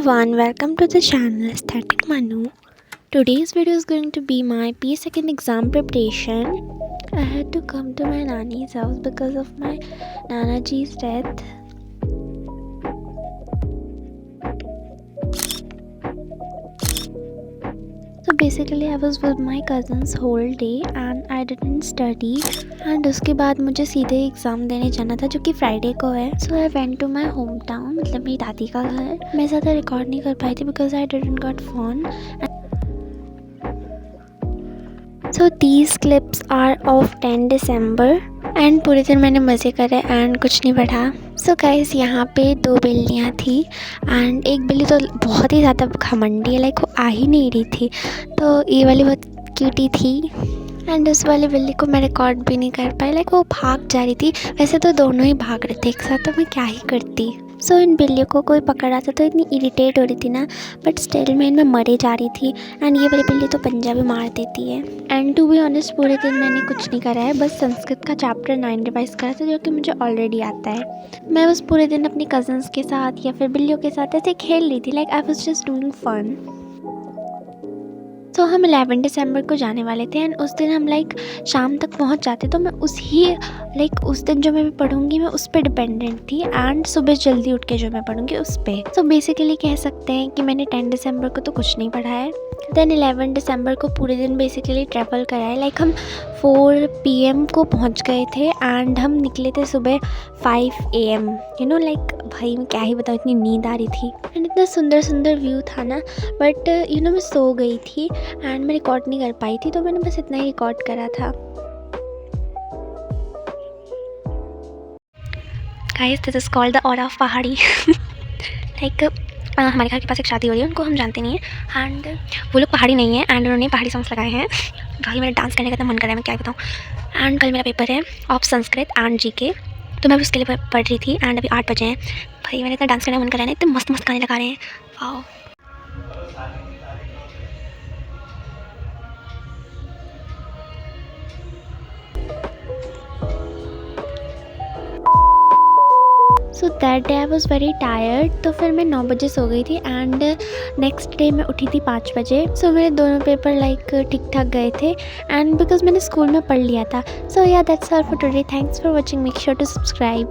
everyone, welcome to the channel Aesthetic Manu. Today's video is going to be my P2 exam preparation. I had to come to my Nani's house because of my Nana Ji's death. So basically I was with my cousins whole day and I didn't study and उसके बाद मुझे सीधे exam देने जाना था जो कि Friday को है. So I went to my home town, मतलब मेरी दादी का घर. मैं ज़्यादा रिकॉर्ड नहीं कर पाई थी because I didn't got phone. So these clips are of 10 December and पूरे दिन मैंने मज़े करे एंड कुछ नहीं पढ़ा. सो गाइस यहाँ पे 2 बिल्लियाँ थी एंड एक बिल्ली तो बहुत ही ज़्यादा घमंडी है, लाइक वो आ ही नहीं रही थी. तो ये वाली बहुत क्यूटी थी एंड उस वाली बिल्ली को मैं रिकॉर्ड भी नहीं कर पाई, लाइक वो भाग जा रही थी. वैसे तो दोनों ही भाग रहे थे एक साथ, तो मैं क्या ही करती. सो इन बिल्लियों को कोई पकड़ा था तो इतनी इरिटेट हो रही थी ना, बट स्टिल मैं इनमें मरे जा रही थी. एंड ये वाली बिल्ली तो पंजा भी मार देती है. एंड टू बी ऑनेस्ट पूरे दिन मैंने कुछ नहीं करा है, बस संस्कृत का चैप्टर 9 रिवाइज करा था जो कि मुझे ऑलरेडी आता है. मैं बस पूरे दिन अपनी कज़न्स के साथ या फिर बिल्लियों के साथ ऐसे खेल रही थी, like I was just doing fun. तो हम 11 दिसंबर को जाने वाले थे एंड उस दिन हम लाइक शाम तक पहुंच जाते. तो मैं उस दिन जो मैं पढ़ूंगी मैं उस पर डिपेंडेंट थी एंड सुबह जल्दी उठ के जो मैं पढ़ूंगी उस पर. तो बेसिकली कह सकते हैं कि मैंने 10 दिसंबर को तो कुछ नहीं पढ़ा है. देन 11 दिसंबर को पूरे दिन बेसिकली ट्रैवल करा है. लाइक हम 4 PM को पहुंच गए थे एंड हम निकले थे सुबह 5 AM. लाइक भाई मैं क्या ही बताऊँ, इतनी नींद आ रही थी एंड इतना सुंदर सुंदर व्यू था ना. बट मैं सो गई थी एंड मैं रिकॉर्ड नहीं कर पाई थी, तो मैंने बस इतना ही रिकॉर्ड करा था. Guys this is called the aura of पहाड़ी. लाइक हमारे घर के पास एक शादी हो रही है, उनको हम जानते नहीं हैं एंड वो लोग पहाड़ी नहीं है एंड उन्होंने पहाड़ी सॉन्ग्स लगाए हैं. भाई मेरा डांस करने का तो मन कर रहा है, मैं क्या बताऊँ. एंड कल मेरा पेपर है ऑफ संस्कृत एंड GK, तो मैं भी उसके लिए पढ़ रही थी एंड अभी 8 बजे हैं. भाई मैंने इतना डांस करने का मन कर रहा है ना, इतने मस्त मस्त गाने लगा रहे हैं. Wow. So that day I was very tired. तो फिर मैं 9 बजे सो गई थी एंड नेक्स्ट डे मैं उठी थी 5 बजे. सो मेरे दोनों पेपर लाइक ठीक ठाक गए थे एंड बिकॉज मैंने स्कूल में पढ़ लिया था. So yeah that's all for today. Thanks for watching. Make sure to subscribe.